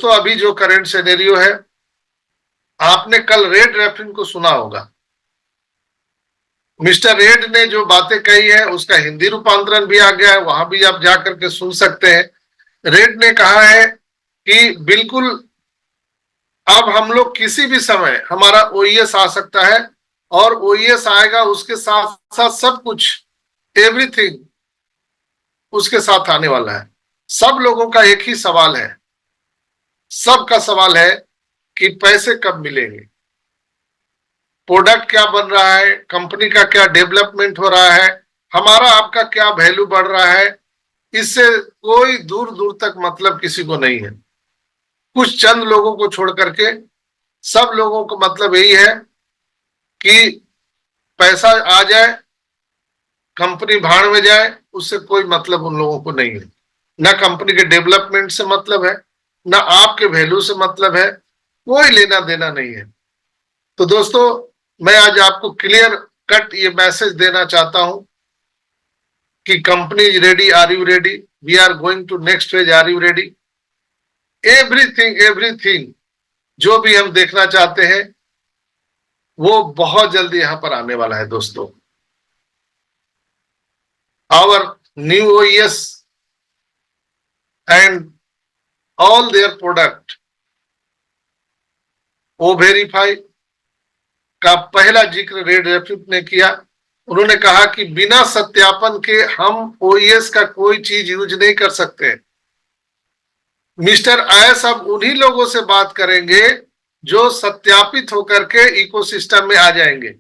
दोस्तों अभी जो करंट सिनेरियो है, आपने कल रेड रेफरिंग को सुना होगा। मिस्टर रेड ने जो बातें कही है उसका हिंदी रूपांतरण भी आ गया है, वहां भी आप जाकर के सुन सकते हैं। रेड ने कहा है कि बिल्कुल अब हम लोग किसी भी समय हमारा ओईएस आ सकता है, और ओईएस आएगा उसके साथ साथ सब कुछ, एवरीथिंग उसके साथ आने वाला है। सब लोगों का एक ही सवाल है, सबका सवाल है कि पैसे कब मिलेंगे, प्रोडक्ट क्या बन रहा है, कंपनी का क्या डेवलपमेंट हो रहा है, हमारा आपका क्या वैल्यू बढ़ रहा है, इससे कोई दूर दूर तक मतलब किसी को नहीं है। कुछ चंद लोगों को छोड़ करके सब लोगों को मतलब यही है कि पैसा आ जाए, कंपनी भाड़ में जाए, उससे कोई मतलब उन लोगों को नहीं है। ना कंपनी के डेवलपमेंट से मतलब है, ना आपके वैल्यू से मतलब है, कोई लेना देना नहीं है। तो दोस्तों मैं आज आपको क्लियर कट ये मैसेज देना चाहता हूं कि company is ready, are you ready, we are going to next phase, are you ready. Everything जो भी हम देखना चाहते हैं वो बहुत जल्दी यहां पर आने वाला है दोस्तों। Our new OES and all their product, O verify का पहला जिक्र रेड रेफिट ने किया। उन्होंने कहा कि बिना सत्यापन के हम ओईएस का कोई चीज यूज नहीं कर सकते। मिस्टर आयस अब उन्हीं लोगों से बात करेंगे जो सत्यापित होकर के इकोसिस्टम में आ जाएंगे।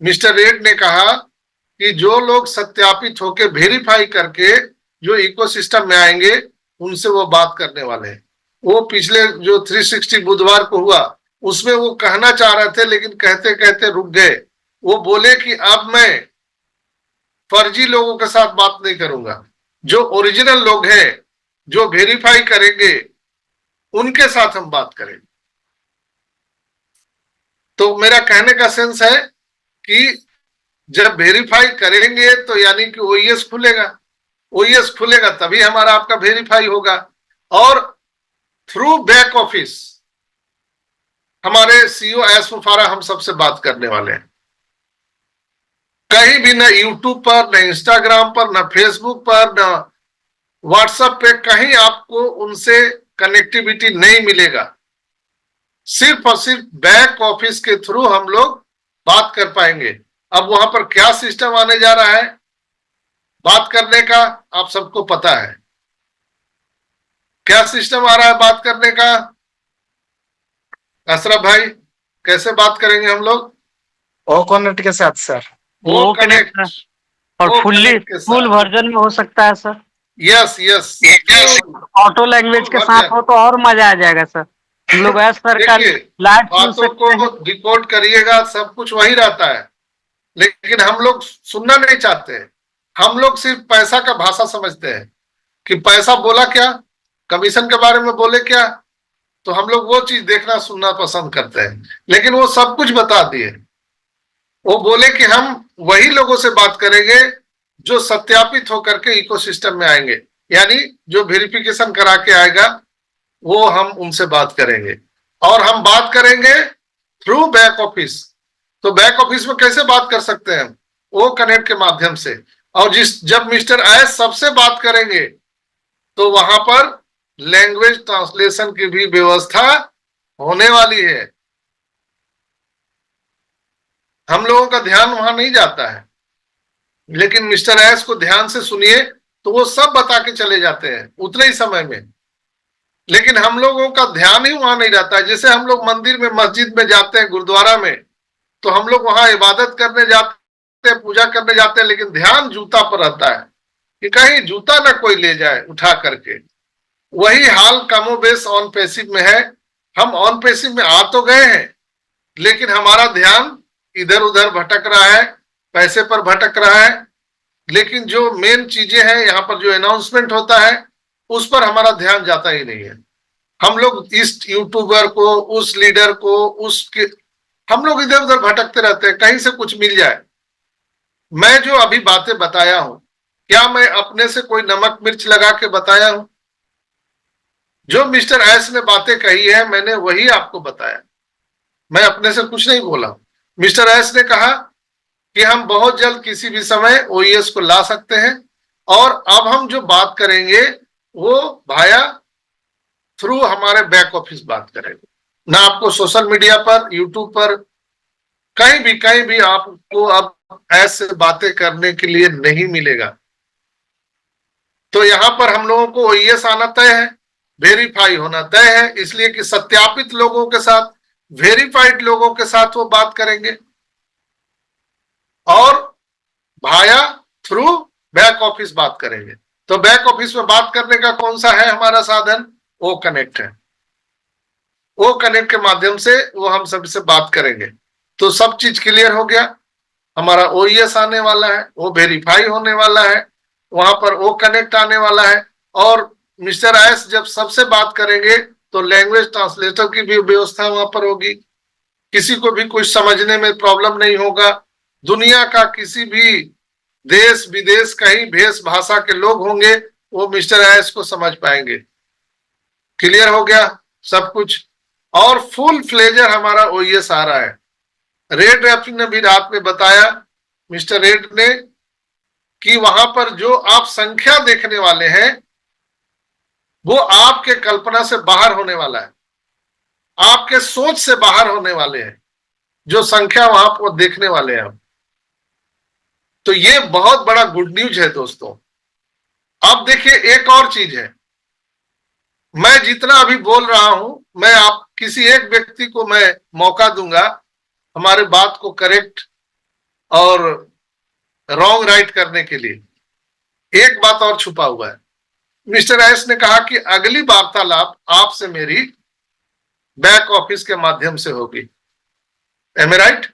मिस्टर रेड ने कहा कि जो लोग सत्यापित होकर वेरीफाई करके जो इकोसिस्टम में आएंगे उनसे वो बात करने वाले हैं। वो पिछले जो 360 बुधवार को हुआ उसमें वो कहना चाह रहे थे, लेकिन कहते कहते रुक गए। वो बोले कि अब मैं फर्जी लोगों के साथ बात नहीं करूंगा, जो ओरिजिनल लोग हैं जो वेरीफाई करेंगे उनके साथ हम बात करेंगे। तो मेरा कहने का सेंस है कि जब वेरीफाई करेंगे तो यानी कि ओईएस खुलेगा, ओईएस खुलेगा तभी हमारा आपका वेरीफाई होगा। और थ्रू बैक ऑफिस हमारे सीईओ एस मुफारा हम सबसे बात करने वाले हैं। कहीं भी ना यूट्यूब पर, ना इंस्टाग्राम पर, ना फेसबुक पर, ना व्हाट्सएप पे कहीं आपको उनसे कनेक्टिविटी नहीं मिलेगा। सिर्फ और सिर्फ बैक ऑफिस के थ्रू हम लोग बात कर पाएंगे। अब वहां पर क्या सिस्टम आने जा रहा है बात करने का, आप सबको पता है। क्या सिस्टम आ रहा है बात करने का अशरफ भाई, कैसे बात करेंगे हम लोग? ओ कनेक्ट के साथ सर। वो कनेक्ट और फुल वर्जन में हो सकता है sir. Yes yes, auto language के साथ हो तो और मजा आ जाएगा सर। हम लोग एस सर का लाइव सुन सकते हैं। को डिकोड करिएगा, सब कुछ वही रहता है, लेकिन हम लोग सुनना नहीं चाहते। हम लोग सिर्फ पैसा का भाषा समझते हैं कि पैसा बोला क्या, कमीशन के बारे में बोले क्या, तो हम लोग वो चीज देखना सुनना पसंद करते हैं। लेकिन वो सब कुछ बता दिए। वो बोले कि हम वही लोगों से बात करेंगे जो सत्यापित होकर के इकोसिस्टम में आएंगे, यानी जो वेरिफिकेशन करा के आएगा वो हम उनसे बात करेंगे। और हम बात करेंगे थ्रू बैक ऑफिस। तो बैक ऑफिस में कैसे बात कर सकते हैं हम? वो कनेक्ट के माध्यम से। और जब मिस्टर एस सबसे बात करेंगे तो वहां पर लैंग्वेज ट्रांसलेशन की भी व्यवस्था होने वाली है। हम लोगों का ध्यान वहां नहीं जाता है, लेकिन मिस्टर एस को ध्यान से सुनिए तो वो सब बता के चले जाते हैं उतने ही समय में। लेकिन हम लोगों का ध्यान ही वहां नहीं रहता है। जैसे हम लोग मंदिर में, मस्जिद में जाते हैं, गुरुद्वारा में, तो हम लोग वहां इबादत करने जाते हैं, पूजा करने जाते हैं, लेकिन ध्यान जूता पर रहता है कि कहीं जूता ना कोई ले जाए उठा करके। वही हाल कमोबेश ऑन पैसिव में है। हम ऑन पैसिव में आ तो गए हैं, लेकिन हमारा ध्यान इधर उधर भटक रहा है, पैसे पर भटक रहा है। लेकिन जो मेन चीजें हैं, यहाँ पर जो अनाउंसमेंट होता है उस पर हमारा ध्यान जाता ही नहीं है। हम लोग इस यूट्यूबर को, उस लीडर को, उसके, हम लोग इधर उधर भटकते रहते हैं, कहीं से कुछ मिल जाए। मैं जो अभी बातें बताया हूं, क्या मैं अपने से कोई नमक मिर्च लगा के बताया हूं? जो मिस्टर एस ने बातें कही है मैंने वही आपको बताया, मैं अपने से कुछ नहीं बोला। मिस्टर एस ने कहा कि हम बहुत जल्द किसी भी समय ओईएस को ला सकते हैं, और अब हम जो बात करेंगे वो भाया थ्रू हमारे बैक ऑफिस बात करेंगे, ना आपको सोशल मीडिया पर, यूट्यूब पर, कहीं भी आपको अब ऐसे बातें करने के लिए नहीं मिलेगा। तो यहां पर हम लोगों को ओईएस आना तय है, वेरीफाई होना तय है, इसलिए कि सत्यापित लोगों के साथ, वेरीफाइड लोगों के साथ वो बात करेंगे, और भाया थ्रू बैक ऑफिस बात करेंगे। तो बैक ऑफिस में बात करने का कौन सा है हमारा साधन? ओ कनेक्ट है। ओ कनेक्ट के माध्यम से वो हम सबसे बात करेंगे। तो सब चीज क्लियर हो गया, हमारा ओईएस आने वाला है, वो वेरीफाई होने वाला है, वहां पर ओ कनेक्ट आने वाला है, और मिस्टर एस जब सबसे बात करेंगे तो लैंग्वेज ट्रांसलेटर की भी व्यवस्था वहां पर होगी, किसी को भी कुछ समझने में प्रॉब्लम नहीं होगा। दुनिया का किसी भी देश विदेश कहीं भेष भाषा के लोग होंगे वो मिस्टर एस को समझ पाएंगे। क्लियर हो गया सब कुछ, और फुल फ्लेजर हमारा ओईएस आ रहा है। रेड रैप ने भी रात में बताया, मिस्टर रेड ने, कि वहां पर जो आप संख्या देखने वाले हैं वो आपके कल्पना से बाहर होने वाला है, आपके सोच से बाहर होने वाले हैं जो संख्या वहां पर देखने वाले हैं। तो ये बहुत बड़ा गुड न्यूज है दोस्तों। अब देखिए एक और चीज है, मैं जितना अभी बोल रहा हूं, मैं आप किसी एक व्यक्ति को मैं मौका दूंगा हमारे बात को करेक्ट और रॉन्ग राइट करने के लिए। एक बात और छुपा हुआ है, मिस्टर एस ने कहा कि अगली वार्तालाप आपसे मेरी बैक ऑफिस के माध्यम से होगी। एम आई राइट?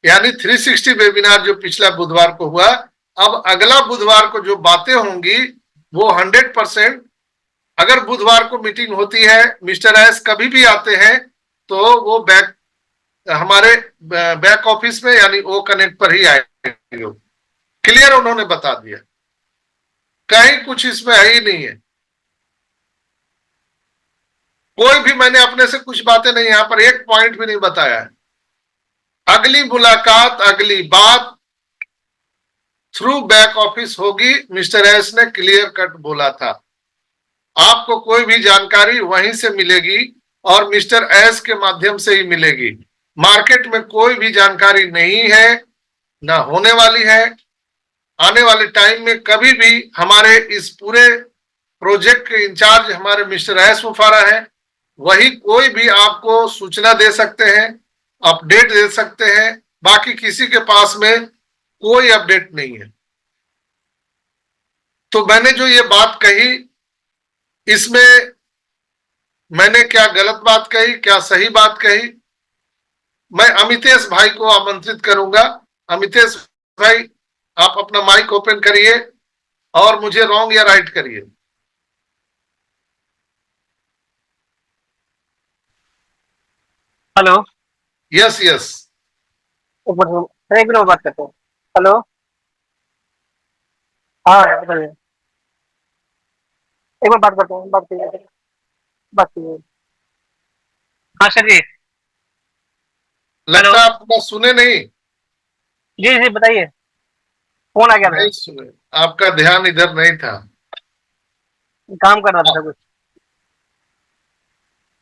यानी 360 वेबिनार जो पिछला बुधवार को हुआ, अब अगला बुधवार को जो बातें होंगी वो 100%, अगर बुधवार को मीटिंग होती है, मिस्टर एस कभी भी आते हैं, तो वो हमारे बैक ऑफिस में यानी ओ कनेक्ट पर ही आएंगे। क्लियर उन्होंने बता दिया, कहीं कुछ इसमें है ही नहीं है, कोई भी मैंने अपने से कुछ बातें नहीं, यहां पर एक पॉइंट भी नहीं बताया है। अगली मुलाकात, अगली बात थ्रू बैक ऑफिस होगी, मिस्टर एस ने क्लियर कट बोला था। आपको कोई भी जानकारी वहीं से मिलेगी और मिस्टर एस के माध्यम से ही मिलेगी। मार्केट में कोई भी जानकारी नहीं है, ना होने वाली है। आने वाले टाइम में कभी भी हमारे इस पूरे प्रोजेक्ट के इंचार्ज हमारे मिस्टर एस मुफारा है, वही कोई भी आपको सूचना दे सकते हैं, अपडेट दे सकते हैं, बाकी किसी के पास में कोई अपडेट नहीं है। तो मैंने जो ये बात कही, इसमें मैंने क्या गलत बात कही, क्या सही बात कही, मैं अमितेश भाई को आमंत्रित करूंगा। अमितेश भाई, आप अपना माइक ओपन करिए और मुझे रॉन्ग या राइट करिए। हेलो, यस यस, एक मिनट बात करते हैं। हेलो, हाँ बताइए, एक मिनट बात करते हैं, बात कीजिए। हाँ सर जी, लगता है आप पूरा सुने नहीं। जी जी बताइए, फोन आ गया था, नहीं सुने, आपका ध्यान इधर नहीं था, काम कर रहा था कुछ।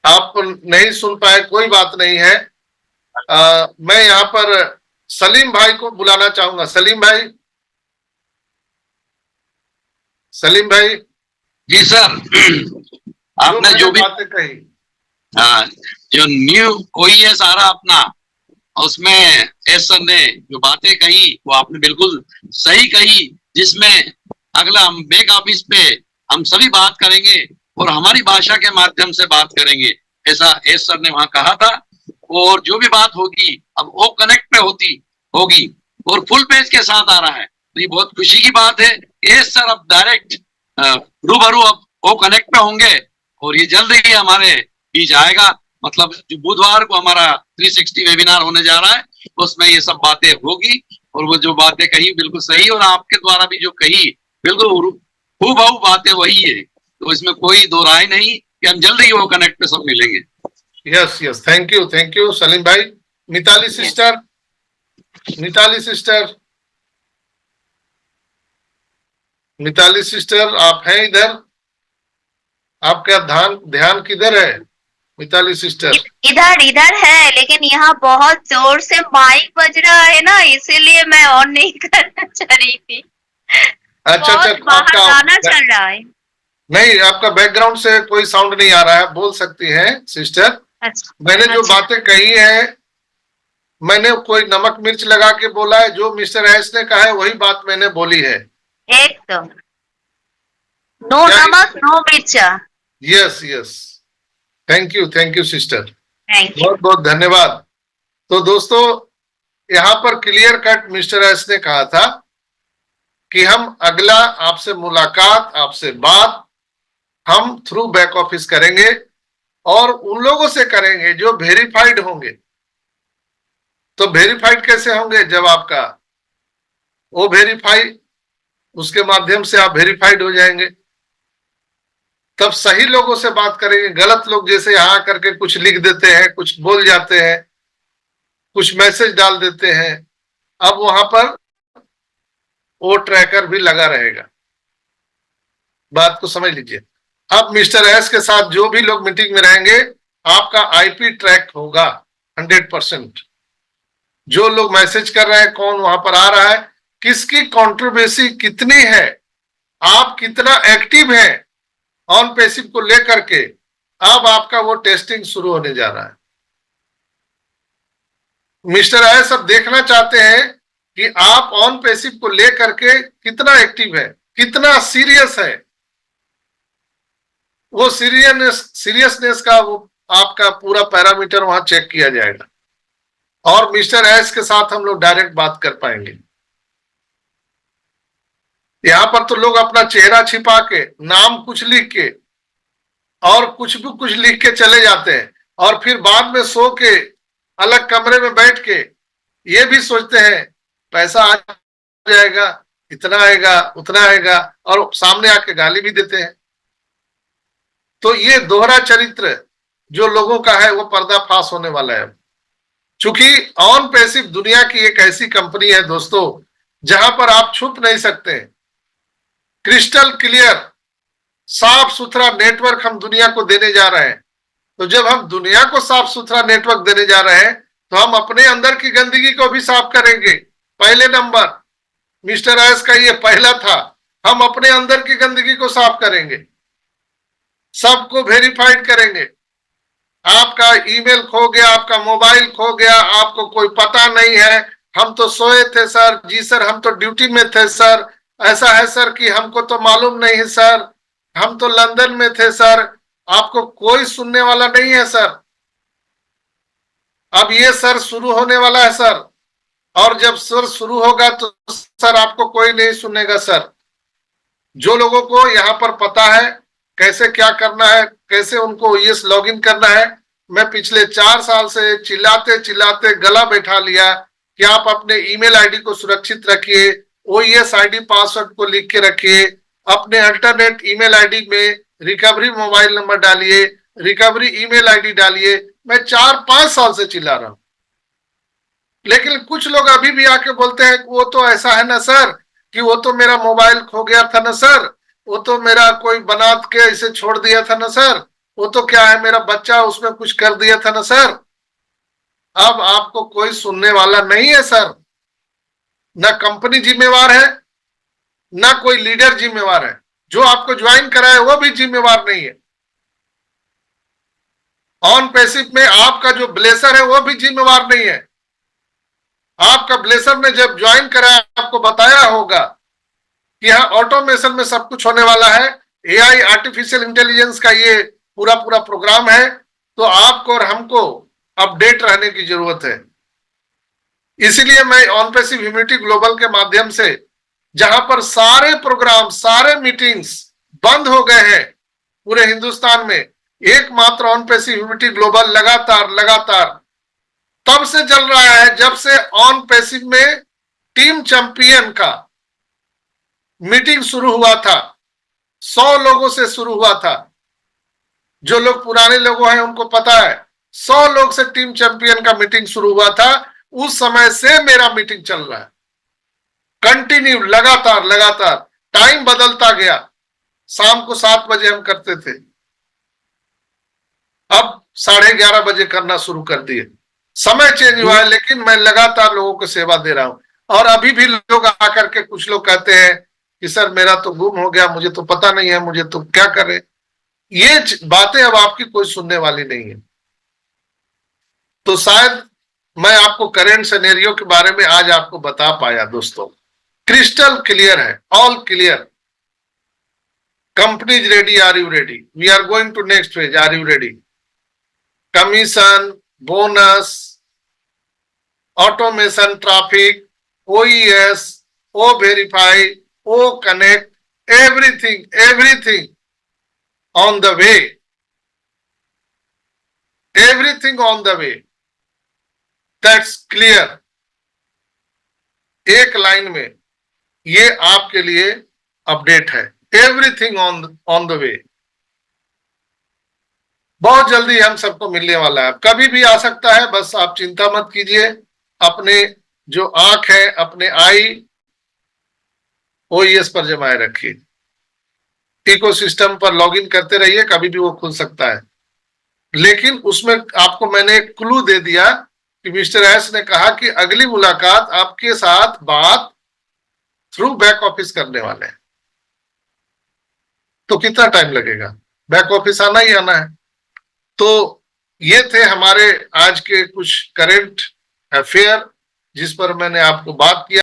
आप नहीं सुन पाए, कोई बात नहीं है। मैं यहाँ पर सलीम भाई को बुलाना चाहूंगा। सलीम भाई, सलीम भाई। जी सर, आपने जो भी बातें कही, हाँ, जो न्यू कोई है सारा अपना, उसमें एस सर ने जो बातें कही वो आपने बिल्कुल सही कही, जिसमें अगला हम बैक ऑफिस पे हम सभी बात करेंगे और हमारी भाषा के माध्यम से बात करेंगे, ऐसा एस सर ने वहां कहा था। और जो भी बात होगी अब ओ कनेक्ट पे होगी और फुल पेज के साथ आ रहा है, तो ये बहुत खुशी की बात है। एस सर अब डायरेक्ट रूबरू अब ओ कनेक्ट पे होंगे और ये जल्द ही हमारे बीच आएगा। मतलब जो बुधवार को हमारा 360 वेबिनार होने जा रहा है, उसमें ये सब बातें होगी और वो जो बातें कही बिल्कुल सही, और आपके द्वारा भी जो कही बिल्कुल हूबहू बातें वही है, तो इसमें कोई दो राय नहीं। कि हम जल्द ही वो कनेक्ट पे सब मिलेंगे। Yes yes, thank you Salim भाई। Mitali sister, Mitali sister, Mitali sister आप हैं इधर? आपका ध्यान किधर है मिताली सिस्टर? इधर इधर है, लेकिन यहाँ बहुत जोर से माइक बज रहा है ना, इसीलिए मैं ऑन नहीं करना चाह रही थी। अच्छा बहुत बाहर गाना चल रहा है। नहीं, आपका बैकग्राउंड से कोई साउंड नहीं आ रहा है, बोल सकती हैं सिस्टर। अच्छा, मैंने जो बातें कही है, मैंने कोई नमक मिर्च लगा के बोला है? जो मिस्टर एस ने कहा है वही बात मैंने बोली है एकदम। नो नमक नो मिर्चा। Yes yes, thank you sister, thank you. बहुत बहुत धन्यवाद। तो दोस्तों, यहाँ पर क्लियर कट मिस्टर एस ने कहा था कि हम अगला आपसे मुलाकात, आपसे बात हम थ्रू बैक ऑफिस करेंगे, और उन लोगों से करेंगे जो वेरीफाइड होंगे। तो वेरीफाइड कैसे होंगे? जब आपका वो वेरीफाई, उसके माध्यम से आप वेरीफाइड हो जाएंगे, तब सही लोगों से बात करेंगे। गलत लोग जैसे यहाँ करके कुछ लिख देते हैं, कुछ बोल जाते हैं, कुछ मैसेज डाल देते हैं, अब वहां पर वो ट्रैकर भी लगा रहेगा। बात को समझ लीजिए। अब मिस्टर एस के साथ जो भी लोग मीटिंग में रहेंगे, आपका आईपी ट्रैक होगा 100%। जो लोग मैसेज कर रहे हैं, कौन वहां पर आ रहा है, किसकी कंट्रोवर्सी कितनी है, आप कितना एक्टिव हैं ऑन पैसिव को लेकर के, अब आपका वो टेस्टिंग शुरू होने जा रहा है। मिस्टर एस अब देखना चाहते हैं कि आप ऑन पैसिव को लेकर के कितना एक्टिव है, कितना सीरियस है। वो सीरियसनेस का वो आपका पूरा पैरामीटर वहां चेक किया जाएगा, और मिस्टर एस के साथ हम लोग डायरेक्ट बात कर पाएंगे। यहां पर तो लोग अपना चेहरा छिपा के, नाम कुछ लिख के और कुछ भी कुछ लिख के चले जाते हैं, और फिर बाद में सो के अलग कमरे में बैठ के ये भी सोचते हैं पैसा आ जाएगा, इतना आएगा, उतना आएगा, और सामने आके गाली भी देते हैं। तो ये दोहरा चरित्र जो लोगों का है, वो पर्दाफाश होने वाला है। चूंकि ऑन पैसिव दुनिया की एक ऐसी कंपनी है दोस्तों, जहां पर आप छुप नहीं सकते। क्रिस्टल क्लियर साफ सुथरा नेटवर्क हम दुनिया को देने जा रहे हैं। तो जब हम दुनिया को साफ सुथरा नेटवर्क देने जा रहे हैं, तो हम अपने अंदर की गंदगी को भी साफ करेंगे। पहले नंबर मिस्टर एस का ये पहला था, हम अपने अंदर की गंदगी को साफ करेंगे, सबको वेरीफाइड करेंगे। आपका ईमेल खो गया, आपका मोबाइल खो गया, आपको कोई पता नहीं है, हम तो सोए थे सर, जी सर हम तो ड्यूटी में थे सर, ऐसा है सर कि हमको तो मालूम नहीं है सर, हम तो लंदन में थे सर, आपको कोई सुनने वाला नहीं है सर। अब ये सर शुरू होने वाला है सर, और जब सर शुरू होगा तो सर आपको कोई नहीं सुनेगा सर। जो लोगों को यहाँ पर पता है कैसे क्या करना है, कैसे उनको OES लॉगिन करना है, मैं पिछले 4 साल से चिल्लाते चिल्लाते गला बैठा लिया कि आप अपने ईमेल आईडी को सुरक्षित रखिए, OES आईडी पासवर्ड को लिख के रखिए, अपने अल्टरनेट ईमेल आईडी में रिकवरी मोबाइल नंबर डालिए, रिकवरी ईमेल आईडी डालिए। मैं 4-5 साल से चिल्ला रहा हूं, लेकिन कुछ लोग अभी भी आके बोलते हैं वो तो ऐसा है ना सर कि वो तो मेरा मोबाइल खो गया था ना सर, वो तो मेरा कोई बना के इसे छोड़ दिया था ना सर, वो तो क्या है मेरा बच्चा उसमें कुछ कर दिया था ना सर। अब आपको कोई सुनने वाला नहीं है सर, ना कंपनी जिम्मेवार है, ना कोई लीडर जिम्मेवार है, जो आपको ज्वाइन कराए वो भी जिम्मेवार नहीं है। ऑन पैसिव में आपका जो ब्लेसर है वो भी जिम्मेवार नहीं है। आपका ब्लेसर ने जब ज्वाइन कराया, आपको बताया होगा कि यहाँ ऑटोमेशन में सब कुछ होने वाला है, AI आर्टिफिशियल इंटेलिजेंस का ये पूरा प्रोग्राम है, तो आपको और हमको अपडेट रहने की जरूरत है। इसीलिए मैं ऑन पैसिव ह्यूमैनिटी ग्लोबल के माध्यम से, जहां पर सारे प्रोग्राम, सारे मीटिंग्स बंद हो गए हैं पूरे हिंदुस्तान में, एकमात्र ऑन पैसिव ह्यूमैनिटी ग्लोबल लगातार तब से चल रहा है जब से ऑन पैसिव में टीम चैंपियन का मीटिंग शुरू हुआ था। 100 लोगों से शुरू हुआ था, जो लोग पुराने लोग हैं उनको पता है 100 लोग से टीम चैंपियन का मीटिंग शुरू हुआ था, उस समय से मेरा मीटिंग चल रहा है कंटिन्यू, लगातार लगातार। टाइम बदलता गया, शाम को 7 बजे हम करते थे, अब 11:30 बजे करना शुरू कर दिए। समय चेंज हुआ है, लेकिन मैं लगातार लोगों को सेवा दे रहा हूं। और अभी भी लोग आकर के कुछ लोग कहते हैं कि सर मेरा तो गुम हो गया, मुझे तो पता नहीं है, मुझे तो क्या करें। ये बातें अब आपकी कोई सुनने वाली नहीं है। तो शायद मैं आपको करेंट सिनेरियो के बारे में आज आपको बता पाया दोस्तों। क्रिस्टल क्लियर है, all clear. Company is ready, are you ready? We are going to next phase, are you ready? Commission, bonus, automation, traffic, OES, O verify, O connect, everything on the way, everything on the way. That's clear. एक line में ये आपके लिए update है, everything on the way. बहुत जल्दी हम सबको मिलने वाला है, कभी भी आ सकता है, बस आप चिंता मत कीजिए। अपने जो आंख है, अपने आई OES पर जमाए रखिए। इकोसिस्टम पर लॉगिन करते रहिए, कभी भी वो खुल सकता है। लेकिन उसमें आपको मैंने एक क्लू दे दिया कि मिस्टर एस ने कहा कि अगली मुलाकात आपके साथ बात थ्रू बैक ऑफिस करने वाले हैं। तो कितना टाइम लगेगा? बैक ऑफिस आना ही आना है। तो ये थे हमारे आज के कुछ करेंट अफेयर जिस पर मैंने आपको बात किया।